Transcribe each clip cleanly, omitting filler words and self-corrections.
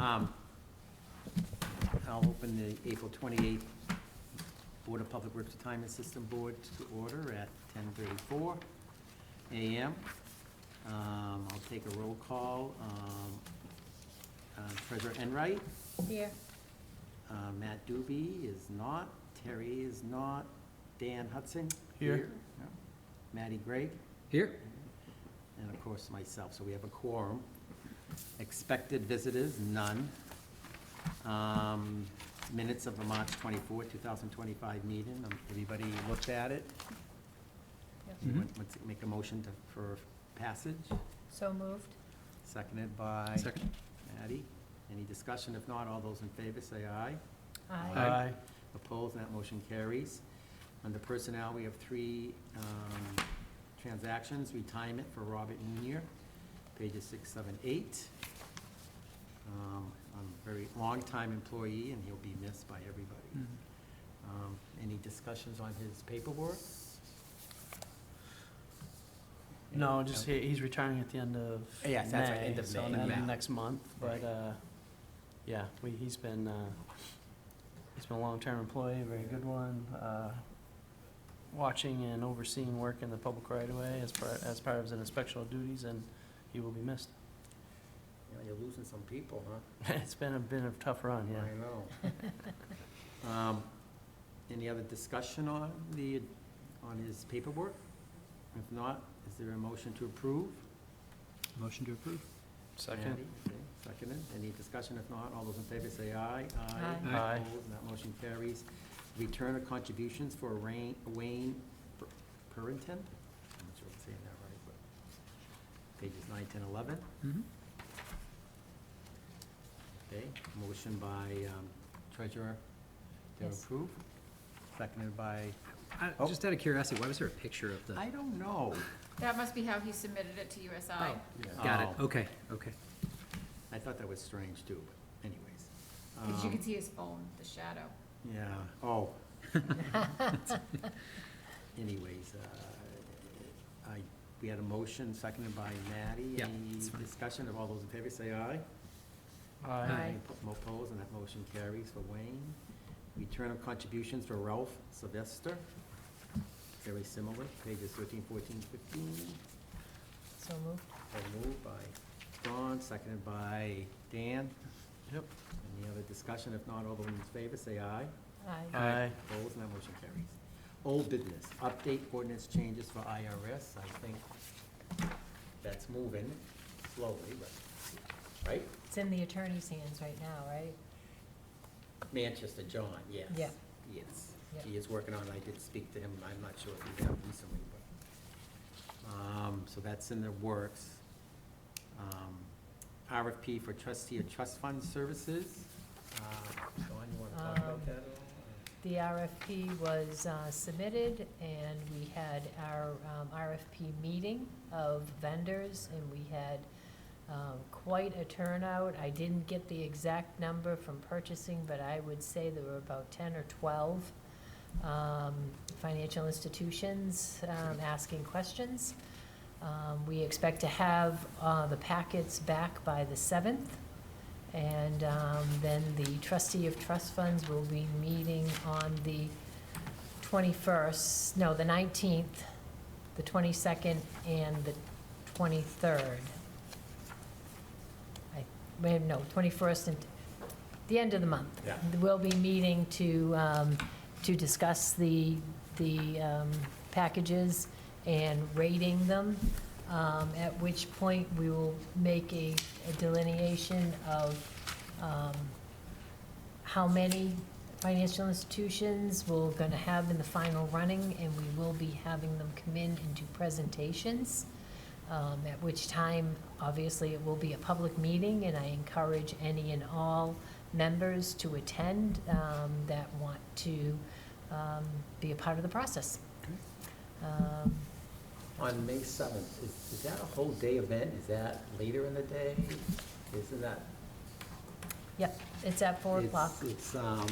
I'll open the April 28th Board of Public Works Retirement System Board to order at 10:34 a.m. I'll take a roll call. Treasurer Enright? Here. Matt Doobie is not. Terry is not. Dan Hudson? Here. No. Matty Gregg? Here. And of course, myself. So we have a quorum. Expected visitors, none. Minutes of the March 24, 2025 meeting. Everybody looked at it? Yep. Anyone wants to make a motion for passage? So moved. Seconded by Second. Matty. Any discussion? If not, all those in favor say aye. Aye. Opposed, and that motion carries. Under personnel, we have three transactions. Retirement for Robert Munier, pages 6, 7, 8. A very long-time employee, and he'll be missed by everybody. Any discussions on his paperwork? No, just he's retiring at the end of Yes, that's right, end of so May, end of yeah. next month. But yeah, he's been a long-term employee, a very good one. Watching and overseeing work in the public right of way as part of his inspectional duties, and he will be missed. Yeah, you're losing some people, huh? It's been a tough run, yeah. I know. Any other discussion on his paperwork? If not, is there a motion to approve? Motion to approve. Second. Matty, okay, seconded. Any discussion? If not, all those in favor say aye. Aye. Aye. Opposed, and that motion carries. Return of contributions for Wayne Purinton. I'm not sure if I'm saying that right, but pages 9, 10, 11. Okay, motion by treasurer to Yes. approve, seconded by, Oh. Just out of curiosity, why was there a picture of the? I don't know. That must be how he submitted it to USI. Got it. Oh. Okay. Okay. I thought that was strange too, but anyways. Because you can see his phone, the shadow. Yeah, oh. Anyways, we had a motion seconded by Matty. Yeah, Any that's fine. discussion of all those in favor, say aye. Aye. Opposed, and that motion carries for Wayne. Return of contributions for Ralph Sylvester. Very similar, pages 13, 14, 15. So moved. Moved by Dawn, seconded by Dan. Yep. Any other discussion? If not, all those in favor, say aye. Aye. Aye. Opposed, and that motion carries. Old business, update ordinance changes for IRS. I think that's moving slowly, but, right? It's in the attorney's hands right now, right? Manchester John, yes. Yeah. Yes, Yeah. he is working on it. I did speak to him. I'm not sure if he did recently, but, so that's in the works. RFP for trustee of trust fund services. Dawn, you want to talk about that at all? The RFP was submitted, and we had our RFP meeting of vendors, and we had quite a turnout. I didn't get the exact number from purchasing, but I would say there were about 10 or 12 financial institutions asking questions. We expect to have the packets back by the 7th. And then the trustee of trust funds will be meeting on the 21st, no, the 19th, the 22nd, and the 23rd. No, 21st and the end of the month. Yeah. We'll be meeting to discuss the packages and rating them, at which point we will make a delineation of how many financial institutions we're going to have in the final running, and we will be having them come in and do presentations, at which time, obviously, it will be a public meeting, and I encourage any and all members to attend that want to be a part of the process. On May 7th, is that a whole day event? Is that later in the day? Isn't that? Yep, it's at 4 o'clock. It's, God,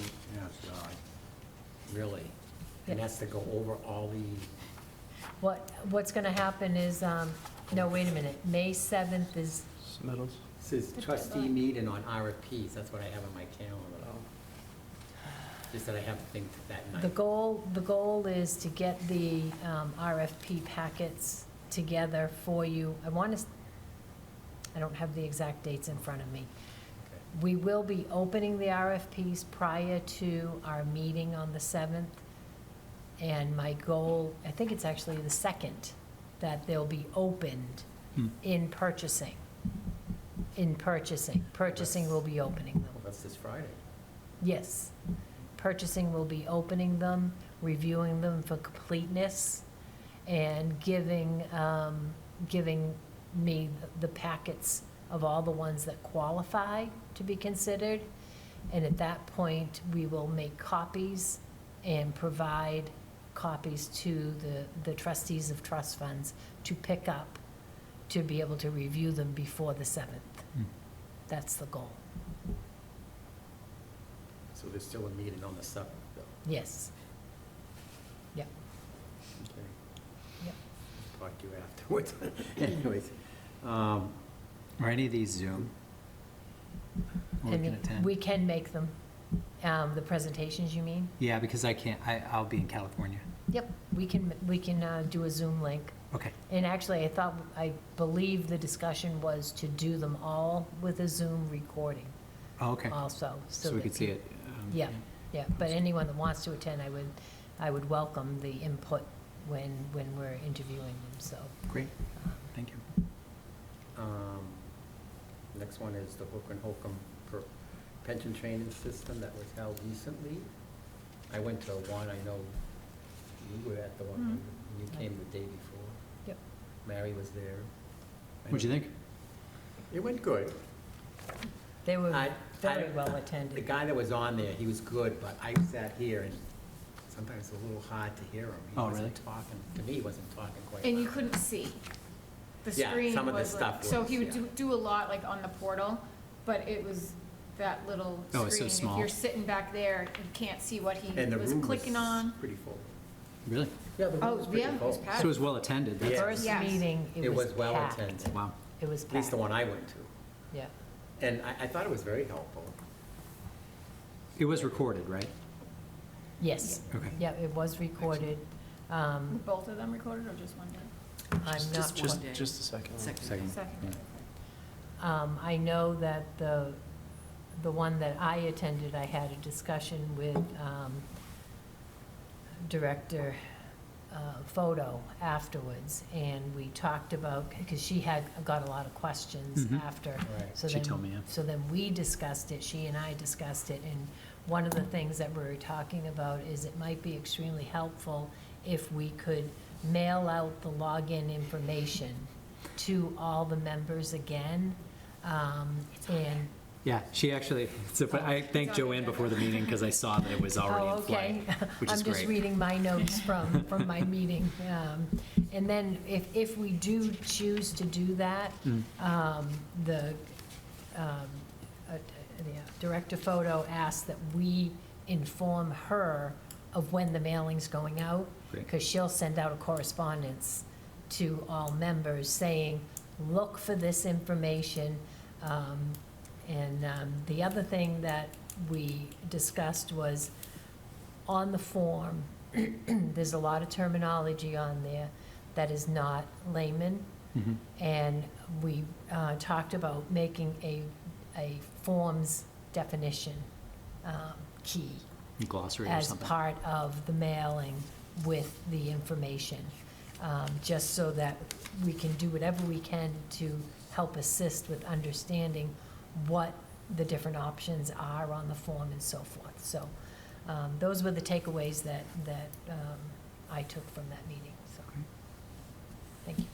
really? And Yeah. that's to go over all the What's going to happen is, no, wait a minute, May 7th is Submittals. Says Good trustee deadline. meeting on RFPs, that's what I have on my calendar. Just that I have to think that night. The goal is to get the RFP packets together for you. I don't have the exact dates in front of me. Okay. We will be opening the RFPs prior to our meeting on the 7th. And my goal, I think it's actually the 2nd, that they'll be opened in purchasing. Purchasing will be opening them. Well, that's this Friday. Yes. Purchasing will be opening them, reviewing them for completeness, and giving me the packets of all the ones that qualify to be considered. And at that point, we will make copies and provide copies to the trustees of trust funds to pick up, to be able to review them before the 7th. That's the goal. So there's still a meeting on the 7th, though. Yes. Yep. Okay. Yep. Talk to you afterwards. Anyways, Are any of these Zoom? Or we And can attend? we can make them, the presentations, you mean? Yeah, because I'll be in California. Yep, we can do a Zoom link. Okay. And actually, I believe the discussion was to do them all with a Zoom recording Oh, okay. also. So we that could see it. Yeah, yeah, but anyone that wants to attend, I would welcome the input when we're interviewing them, so. Great, thank you. next one is the Hook and Holcomb per pension training system that was held recently. I went to one, I know you were at the one, you came the day before. Yep. Mary was there. What'd you think? It went good. They were I- very well The attended. guy that was on there, he was good, but I sat here and sometimes it's a little hard to hear him. Oh, He wasn't really? talking, to me, he wasn't talking quite And you loud. couldn't see. The Yeah, screen some of the was like, stuff so was, he would yeah. do a lot like on the portal, but it was that little Oh, it's so screen. small. If you're sitting back there, you can't see what he And the was room clicking was on. pretty full. Really? Yeah, the Oh, room was pretty yeah, it full. was packed. So it was well attended? That's- Yeah. First Yes. meeting, It it was was well packed. attended. Wow. It was At least the packed. one I went to. Yeah. And I thought it was very helpful. It was recorded, right? Yes. Okay. Yeah, it was recorded. Were both of them recorded or just one day? I'm not, Just one- the second one. Second. Second. I know that the one that I attended, I had a discussion with Director Photo afterwards, and we talked about, because she had got a lot of questions Mhm. after. Right. So She then- told me, yeah. So then we discussed it, she and I discussed it, and one of the things that we were talking about is it might be extremely helpful if we could mail out the login information to all the members again. And, Yeah, she actually, so but I thanked It's on the Joanne agenda. before the meeting because I saw that it was already oh, in flight, okay. which is I'm just great. reading my notes from my meeting. And then if we do choose to do that, the Director Photo asked that we inform her of when the mailing's going out, Great. because she'll send out a correspondence to all members saying, look for this information. And the other thing that we discussed was, on the form, there's a lot of terminology on there that is not layman. Mhm. And we talked about making a forms definition key Glossary or as something. part of the mailing with the information, just so that we can do whatever we can to help assist with understanding what the different options are on the form and so forth. So those were the takeaways that I took from that meeting, so, Okay. thank you.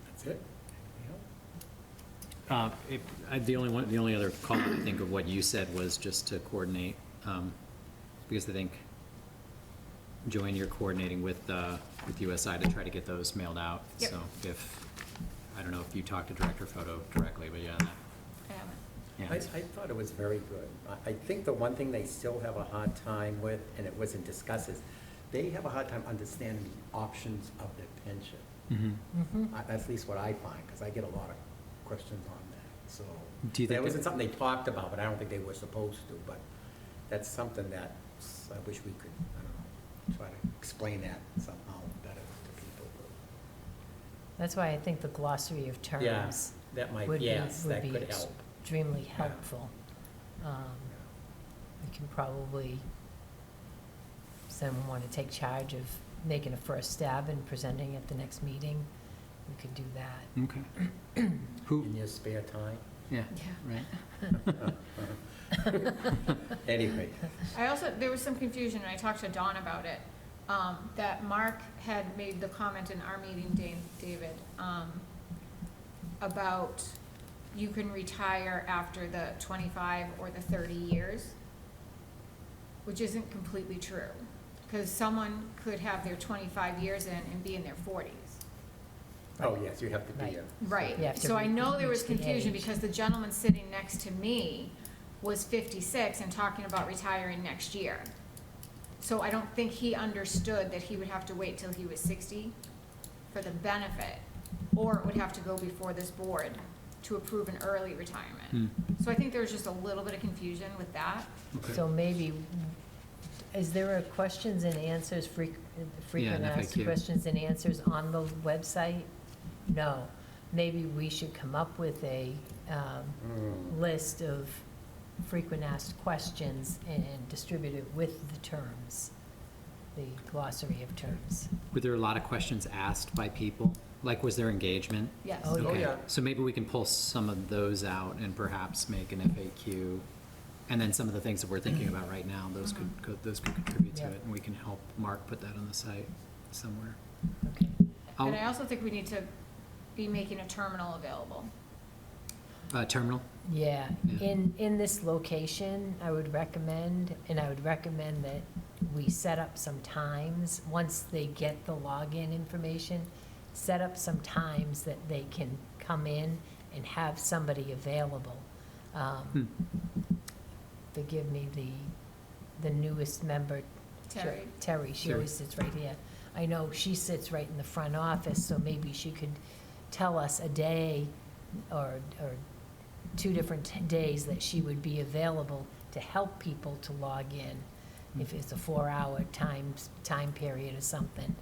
That's it? Anything else? The only other comment I think of what you said was just to coordinate, because I think, Joanne, you're coordinating with USI to try to get those mailed out. Yep. So I don't know if you talked to Director Photo directly, but yeah, that, I haven't. yeah. I thought it was very good. I think the one thing they still have a hard time with, and it wasn't discussed, is they have a hard time understanding the options of their pension. Mhm. Mhm. That's at least what I find, because I get a lot of questions on that, so. Do you think That wasn't that- something they talked about, but I don't think they were supposed to, but that's something that I wish we could, I don't know, try to explain that somehow better to people. That's why I think the glossary of Yeah, terms that might, would be, yes, would that be could help. extremely helpful. We can probably, if someone want to take charge of making a first stab and presenting at the next meeting, we could do that. Okay. Who, In your spare time. yeah, right. Anyway, I also, there was some confusion, and I talked to Dawn about it, that Mark had made the comment in our meeting, David, about you can retire after the 25 or the 30 years, which isn't completely true, because someone could have their 25 years in and be in their 40s. oh, yes, you have to be Right. a. Right, You have to so I know there was reach the confusion age. because the gentleman sitting next to me was 56 and talking about retiring next year. So I don't think he understood that he would have to wait till he was 60 for the benefit, or it would have to go before this board to approve an early retirement. Hmm. So I think there was just a little bit of confusion with that. Okay. So maybe, is there a questions and answers, frequent an asked FAQ. questions and answers on the website? No. Maybe we should come up with a list of frequent asked questions and distribute it with the terms, the glossary of terms. Were there a lot of questions asked by people? Like, was there engagement? Yes. Oh, Oh, Okay, yeah. so maybe we can pull some of those out and perhaps make an FAQ. And then some of the things that we're thinking about right now, those those could contribute to Yeah. it, and we can help Mark put that on the site somewhere. Okay. And I also think we need to be making a terminal available. Terminal? Yeah, Yeah. in this location, I would recommend that we set up some times, once they get the login information, set up some times that they can come in and have somebody available. Forgive me, the newest member. Terry. Terry, she Terry. always sits right here. I know she sits right in the front office, so maybe she could tell us a day or 2 different days that she would be available to help people to log in, if it's a 4-hour time period or something.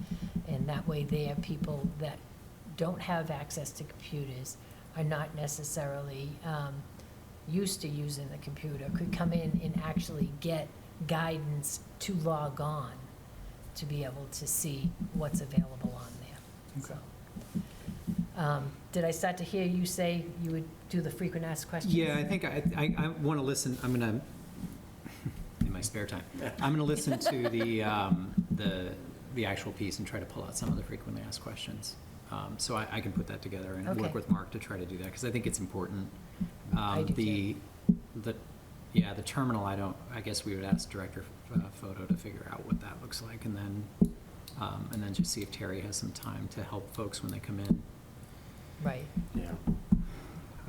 And that way there, people that don't have access to computers, are not necessarily used to using the computer, could come in and actually get guidance to log on, to be able to see what's available on there. Okay. So, did I start to hear you say you would do the frequent asked questions? Yeah, I think I want to listen, I'm going to, in my spare time, I'm going to listen to the actual piece and try to pull out some of the frequently asked questions. So I can put that together and Okay. work with Mark to try to do that, because I think it's important. I do too. The terminal, I guess we would ask Director Photo to figure out what that looks like, and then just see if Terry has some time to help folks when they come in. Right, Yeah.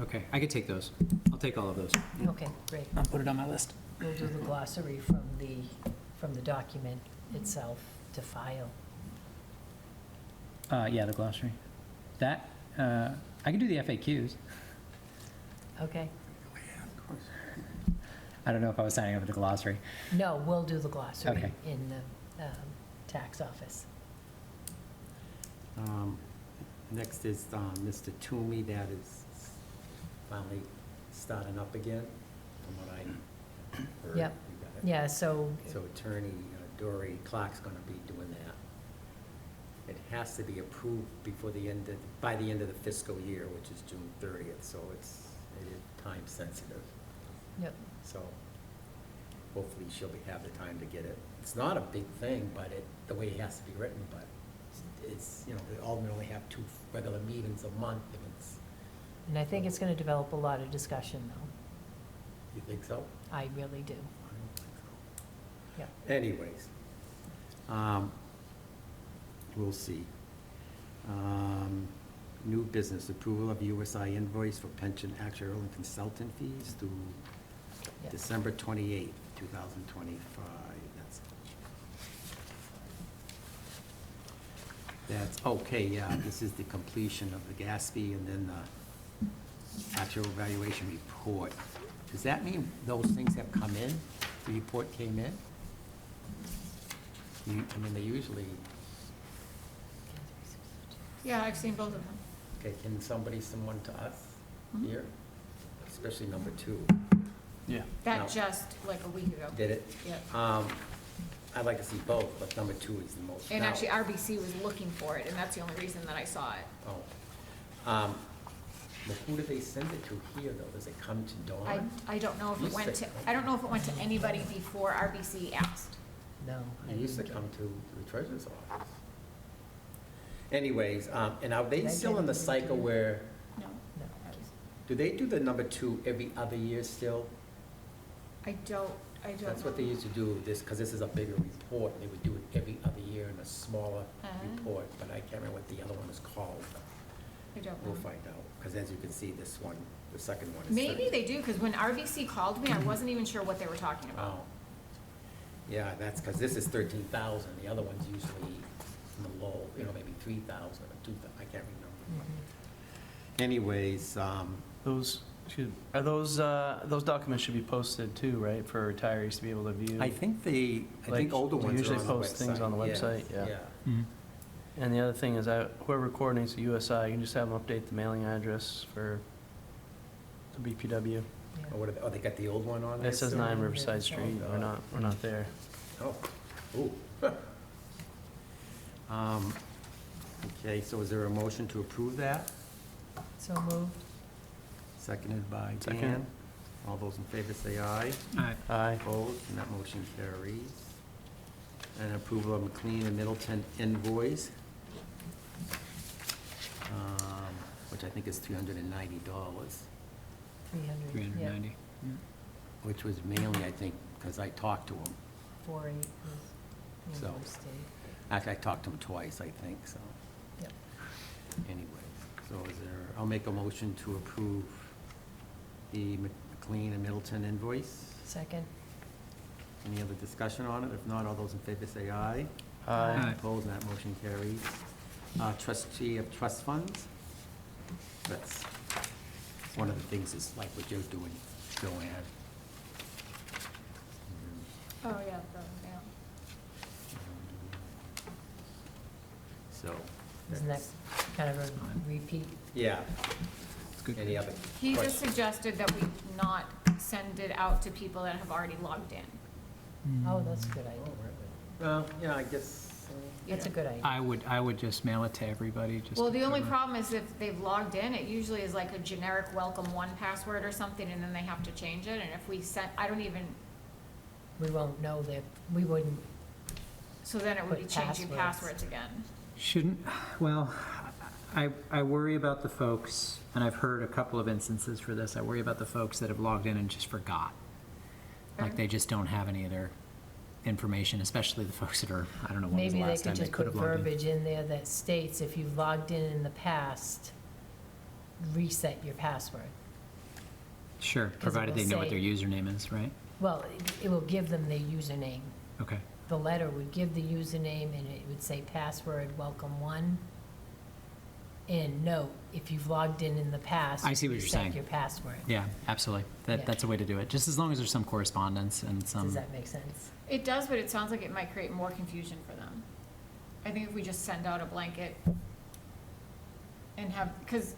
Okay, I could take those. I'll take all of those. okay, great. I'll put it on my list. We'll do the glossary from the document itself to file. Yeah, the glossary. That, I can do the FAQs. Okay? I don't know if I was signing up for the glossary. No, we'll do the glossary Okay. in the tax office. Next is Mr. Toomey, that is finally starting up again, from what I heard. Yep. You got it? Yeah, so, So Attorney Dory Clark's gonna be doing that. It has to be approved by the end of the fiscal year, which is June 30th, so it is time sensitive. yep, So hopefully she'll have the time to get it. It's not a big thing, but the way it has to be written, but it's, they ultimately have 2 regular meetings a month, and it's, and I think it's gonna develop a lot of discussion, though. you think so? I really do. I don't think so. Yep. Anyways, we'll see. New business, approval of USI invoice for pension actuarial and consultant fees through Yep. December 28th, 2025. That's, okay, yeah, this is the completion of the gas fee and then actual evaluation report. Does that mean those things have come in? The report came in? I mean, they usually, Yeah, I've seen both of them. okay, can somebody send one to us Mhm. here? Especially number 2. Yeah. No. That just like a week ago. Did it? Yeah. I'd like to see both, but number 2 is the most. And Now- actually, RBC was looking for it, and that's the only reason that I saw it. Oh. But who do they send it to here, though? Does it come to Dawn? I don't know if You it went to, said- I don't know if it went to anybody before RBC asked. No. I It used to didn't come to the treasurer's office. Anyways, and are Did they I still get in the it? cycle where, No. No. do they do the number 2 every other year still? I don't know. That's what they used to do, because this is a bigger report, they would do it every other year in a smaller report, but I can't remember what the other one is called. I don't We'll know. find out, because as you can see, this one, the second one is. Maybe 30. they do, because when RBC called me, I wasn't even sure what they were talking about. Oh. Yeah, that's, because this is 13,000, the other one's usually in the low, maybe 3,000 or 2,000, I can't remember. Anyways, Are those documents should be posted too, right, for retirees to be able to view? I think Like, older we ones are usually on the website. post things on the website, yeah. Mhm. And the other thing is that whoever coordinates the USI, you can just have them update the mailing address for the BPW. Yeah. Or what are they, they got the old one on there? It says still? 9 Riverside Street, Oh, we're not there. Oh, ooh. Okay, so is there a motion to approve that? So moved. Seconded by Second. Dan. All those in favor say aye. Aye. Aye. Opposed, and that motion carries. And approval of McLean and Middleton invoice, which I think is $390, 300. 390. which was mainly, I think, because I talked to him. 4/8 was So- invoice date. Actually, I talked to him twice, I think, so. Yep. Anyway, so is there, I'll make a motion to approve the McLean and Middleton invoice. Second. Any other discussion on it? If not, all those in favor say aye. Aye. Opposed, and that motion carries. Trustee of trust funds. That's one of the things is like what you're doing, Joanne. Oh, yeah, yeah. So. Isn't that kind of a repeat? Yeah. It's good. Any other He just questions? suggested that we not send it out to people that have already logged in. Oh, that's a good idea. Well, yeah, I guess. That's a good idea. I would just mail it to everybody, just. Well, the to only cover. problem is if they've logged in, it usually is like a generic welcome one password or something, and then they have to change it, and if we sent, I don't even, We won't know that, we wouldn't, so then it would be Put changing passwords. passwords again. Shouldn't, well, I worry about the folks, and I've heard a couple of instances for this, I worry about the folks that have logged in and just forgot. Like, they just don't have any of their information, especially the folks that are, I don't know, when was the maybe they last time could they just could put have logged in. verbiage in there that states if you've logged in the past, reset your password. Sure, 'Cause it provided will they know what say- their username is, right? Well, it will give them their username. Okay, The letter would give the username and it would say password welcome one. And note, if you've logged in the past. I see what you're saying. reset your password. yeah, absolutely. Yeah. That's a way to do it, just as long as there's some correspondence and some. Does that make sense? It does, but it sounds like it might create more confusion for them. I think if we just send out a blanket and have, because,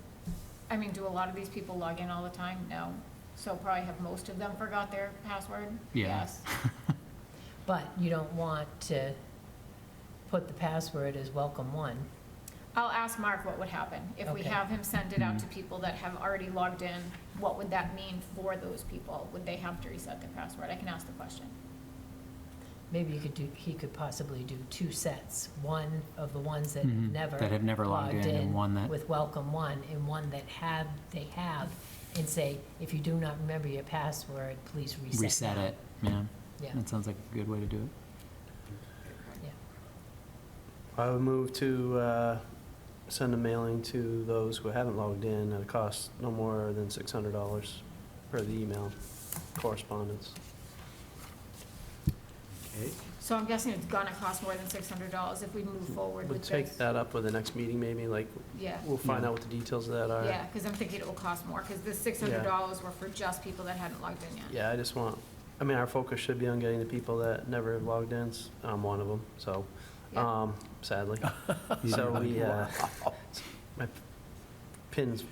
I mean, do a lot of these people log in all the time? No. So probably have most of them forgot their password? Yeah. Yes. But you don't want to put the password as welcome one. I'll ask Mark what would happen. If we Okay. have him send it out to Mhm. people that have already logged in, what would that mean for those people? Would they have to reset their password? I can ask the question. Maybe he could possibly do 2 sets. One of the ones that Mhm, never. that have never logged in, and one that- With welcome one, and one that they have, and say, if you do not remember your password, please reset. Reset now. it, yeah. Yeah, That sounds like a good way to do it. yeah. I would move to send a mailing to those who haven't logged in at a cost no more than $600 per the email correspondence. Okay, So I'm guessing it's gonna cost more than $600 if we move forward We'll with take this. that up with the next meeting, maybe, like, Yeah, we'll find out what the details of that are. yeah, because I'm thinking it will cost more, because the $600 were for just people that hadn't logged in yet. Yeah, I just want, I mean, our focus should be on getting the people that never have logged in. I'm one of them, so, Yeah. sadly. So we, my pin's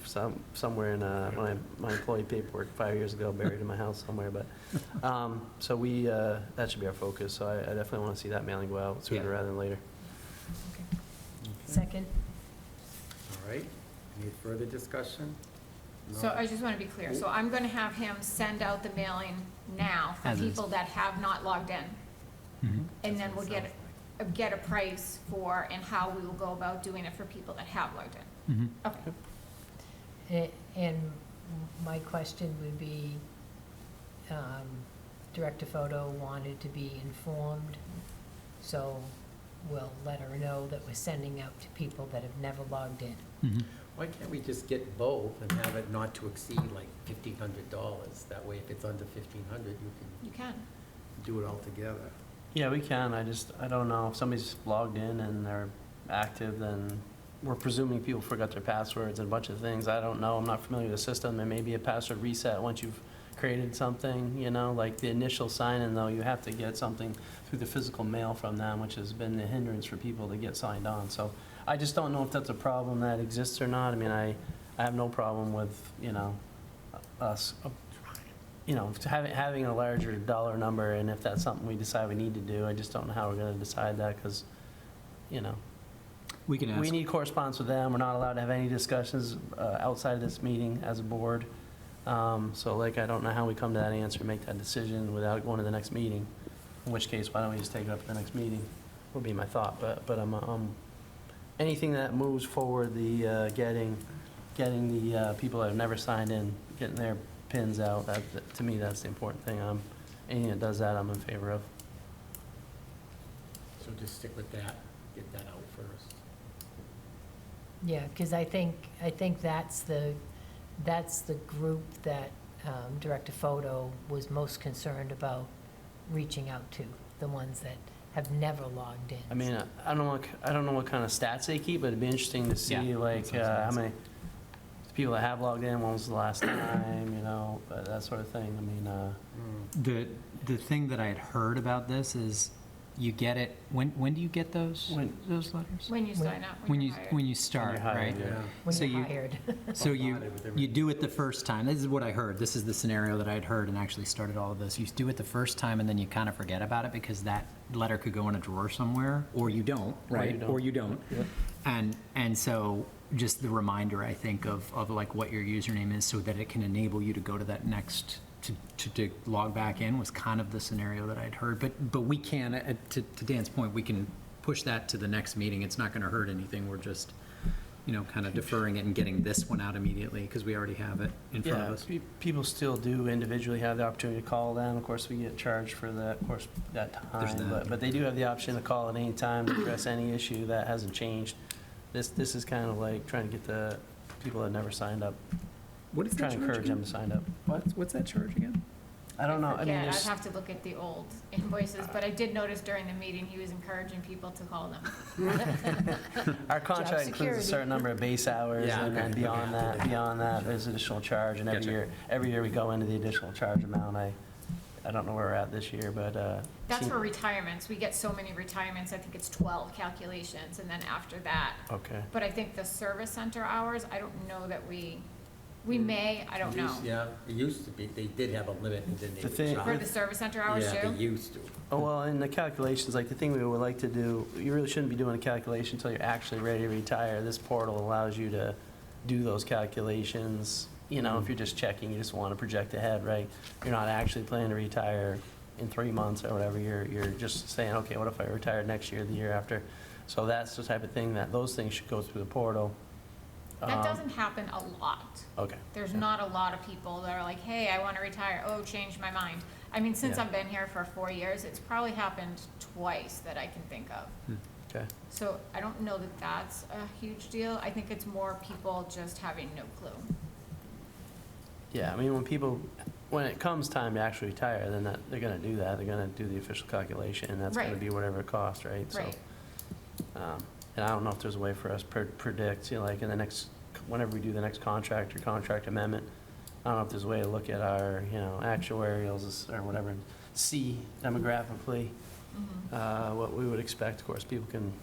somewhere in my employee paperwork 5 years ago, buried in my house somewhere, but, so we, that should be our focus, so I definitely want to see that mailing go out sooner Yeah. rather than later. Okay. Second? all right. Any further discussion? So No? I just want to be clear, so I'm going to have him send out the mailing now for As is. people that have not logged in. Mhm. And then we'll get a price for and how we will go about doing it for people that have logged in. Mhm. Okay. And my question would be, Director Photo wanted to be informed, so we'll let her know that we're sending out to people that have never logged in. Mhm. Why can't we just get both and have it not to exceed like $1,500? That way, if it's under 1,500, you You can. can do it all together. Yeah, we can, I don't know, if somebody's logged in and they're active, then we're presuming people forgot their passwords and a bunch of things, I don't know, I'm not familiar with the system, there may be a password reset once you've created something, like the initial sign-in, though, you have to get something through the physical mail from them, which has been the hindrance for people to get signed on, so I just don't know if that's a problem that exists or not, I mean, I have no problem with, us, having a larger dollar number, and if that's something we decide we need to do, I just don't know how we're gonna decide that, because, We can ask. we need correspondence with them, we're not allowed to have any discussions outside of this meeting as a board. So I don't know how we come to that answer, make that decision without going to the next meeting, in which case, why don't we just take it up at the next meeting, would be my thought, but anything that moves forward, the getting the people that have never signed in, getting their pins out, to me, that's the important thing. Anything that does that, I'm in favor of. So just stick with that, get that out first. Yeah, because I think that's the group that Director Photo was most concerned about reaching out to, the ones that have never logged in. I mean, I don't know what kind of stats they keep, but it'd be interesting to see, Yeah, like, that's what I was how many people that have logged in, when was the last time, that sort of thing. I mean, The thing that I had heard about this is you get it, when do you get those letters? When you sign up, When when you, you're hired. when you start, When you're hired, right? yeah. When So you're you- hired. So you Bombarded with everything. do it the first time. This is what I heard. This is the scenario that I had heard and actually started all of this. You do it the first time and then you kind of forget about it because that letter could go in a drawer somewhere, or you don't, right? don't. Or you don't. Yep. And so just the reminder, I think, of like what your username is so that it can enable you to go to that next, to log back in was kind of the scenario that I'd heard. But we can, to Dan's point, we can push that to the next meeting. It's not going to hurt anything. We're just, kind of deferring it and getting this one out immediately because we already have it in front of us. People still do individually have the opportunity to call them. Of course, we get charged for that, of course, that There's time. that. But they do have the option to call at any time to address any issue that hasn't changed. This is kind of like trying to get the people that never signed up, What is trying to encourage them to sign up. What's that charge again? I don't know, I mean, Yeah, I'd there's, have to look at the old invoices, but I did notice during the meeting, he was encouraging people to call them. our contract includes security. a certain number of base hours, Yeah, and then okay. beyond that, there's additional charge, and Gotcha. every year we go into the additional charge amount. I don't know where we're at this year, but, That's seem- for retirements. We get so many retirements, I think it's 12 calculations, and then after that. okay. But I think the service center hours, I don't know that we may, I don't know. Yeah, it used to be, they did have a limit and then they The would thing- charge. For the service center hours Yeah, too? they used to. Oh, well, in the calculations, like the thing we would like to do, you really shouldn't be doing a calculation until you're actually ready to retire. This portal allows you to do those calculations. If you're just checking, you just want to project ahead, right? You're not actually planning to retire in 3 months or whatever. You're just saying, okay, what if I retire next year, the year after? So that's the type of thing that those things should go through the portal. That doesn't happen a lot. Okay. There's not a lot of people that are like, hey, I want to retire. Oh, changed my mind. I mean, since Yeah. I've been here for 4 years, it's probably happened twice that I can think of. Okay. So I don't know that that's a huge deal. I think it's more people just having no clue. Yeah, I mean, when when it comes time to actually retire, then they're gonna do that, they're gonna do the official calculation, and that's gonna Right. be whatever it costs, right? So, Right. And I don't know if there's a way for us to predict, like in the next, whenever we do the next contract or contract amendment, I don't know if there's a way to look at our, actuarials or whatever, and see demographically what we would expect. Of course, people can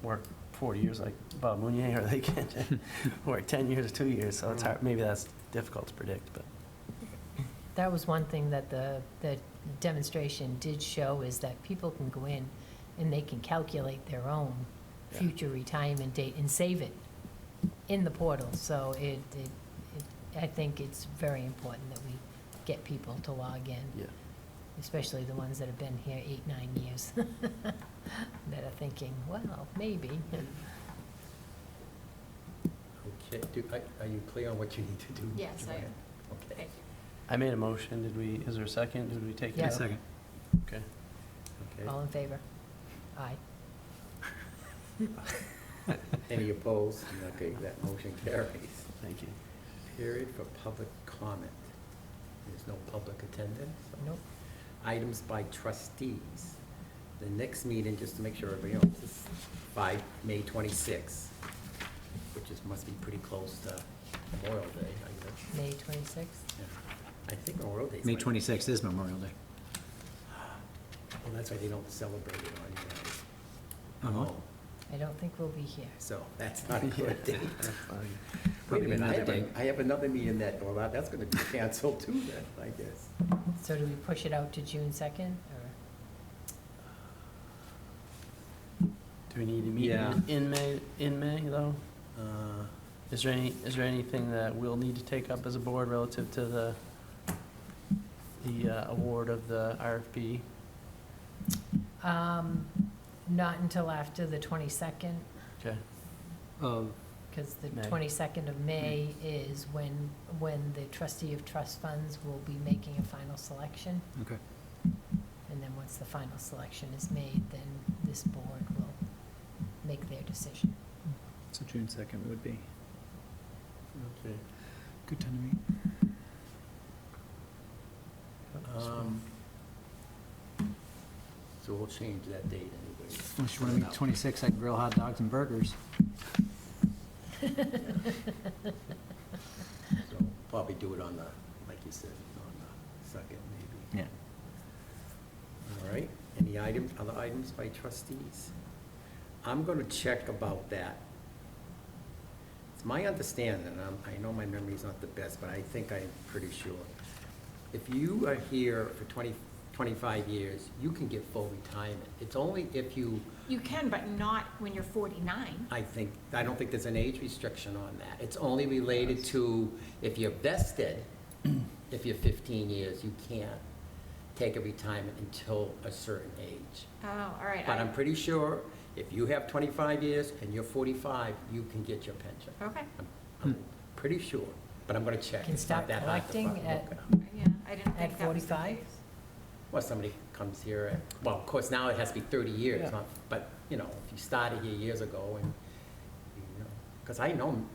work 40 years like Bob Mounier, or they can work 10 years or 2 years, so it's hard, maybe that's difficult to predict, but. That was one thing that the demonstration did show, is that people can go in and they can calculate their own Yeah. future retirement date and save it in the portal. So I think it's very important that we get people to log in. Yeah. Especially the ones that have been here 8, 9 years, that are thinking, well, maybe. Okay, are you clear on what you need to do? Yes, I am. Okay. I made a motion, is there a second? Did we take it Yeah. up? Second. Okay. Okay. All in favor? Aye. Any opposed? Okay, that motion carries. Thank you. Period for public comment. There's no public attendance. so- Nope. Items by trustees. The next meeting, just to make sure everybody knows, is May 26th, which must be pretty close to Memorial Day, I guess. May 26th? Yeah. I think Memorial Day. May 26th is Memorial Day. Well, that's why they don't celebrate it on you guys. On what? Oh, I don't think we'll be here. so that's not a good date. That's fine. Wait a Probably minute, another day. I have another meeting that's gonna be canceled too then, I guess. So do we push it out to June 2nd, or? Do we need to meet Yeah. in May, though? Uh, Is there anything that we'll need to take up as a board relative to the award of the RFP? Not until after the 22nd, Okay. because the May. 22nd of May is when the trustee of trust funds will be making a final selection. Okay. And then once the final selection is made, then this board will make their decision. So June 2nd would be Okay. good time to meet. So we'll change that date anyway. Unless you want to meet 26th, I can grill hot dogs and burgers. So probably do it on the, like you said, on the second maybe. Yeah. All right, any other items by trustees? I'm gonna check about that. It's my understanding, and I know my memory's not the best, but I think I'm pretty sure. If you are here for 25 years, you can get full retirement. It's only if you, You can, but not when you're 49. I don't think there's an age restriction on that. It's only related to if you're vested, if you're 15 years, you can't take a retirement until a certain age. Oh, all right. But I'm pretty sure if you have 25 years and you're 45, you can get your pension. Okay, I'm pretty sure, but I'm gonna check. Can It's not start that hard to collecting find. at- Okay. yeah, I didn't think At that was the 45? case. Well, somebody comes here, well, of course, now it has to be 30 years, Yeah. not, but, if you started here years ago and, because I've known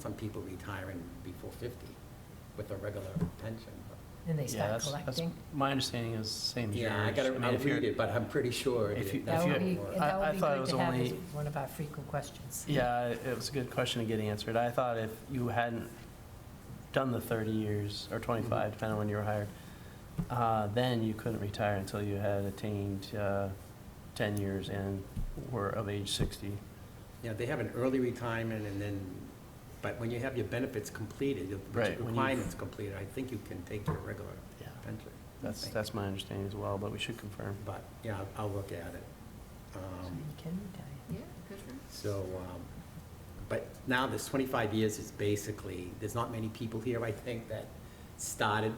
some people retiring before 50 with a regular pension. And they Yeah, start that's collecting. my understanding is same as yours. Yeah, mean, I'll if you're- read it, but I'm pretty sure. if you- That if would you- be, Or- and that I would be thought it good was to have as only- one of our frequent questions. Yeah, it was a good question to get answered. I thought if you hadn't done the 30 years, or 25, depending on when you were hired, then you couldn't retire until you had attained 10 years and were of age 60. Yeah, they have an early retirement and then, but when you have your benefits completed, your Right, when you- requirements completed, I think you can take your regular Yeah. pension. I think. That's my understanding as well, but we should confirm. But, yeah, I'll look at it. So you can retire. Yeah, good for you. So, but now this 25 years is basically, there's not many people here, I think, that started,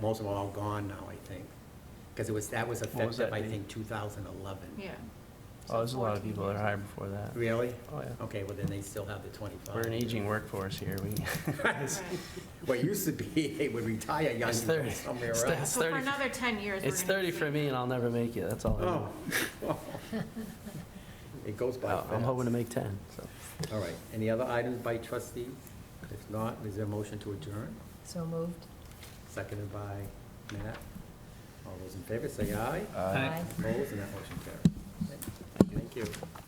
most of them are all gone now, I think. Because that was What was effective, that I date? think, 2011. Yeah. Oh, there's a lot of 14 people that are years. hired before that. Really? Oh, yeah. Okay, well, then they still have the 25. We're an aging workforce here. Right. Well, it used to be, they would retire young It's and go 30. somewhere It's else. It's So for 30 another 10 years, we're It's gonna 30 see- for me, and I'll never make it. That's all I know. Oh. It goes by fast. I'm hoping to make 10, so. All right, any other items by trustees? If not, is there a motion to adjourn? So moved? seconded by Matt. All those in favor, say aye. Aye. Opposed, and that motion carries. Thank you.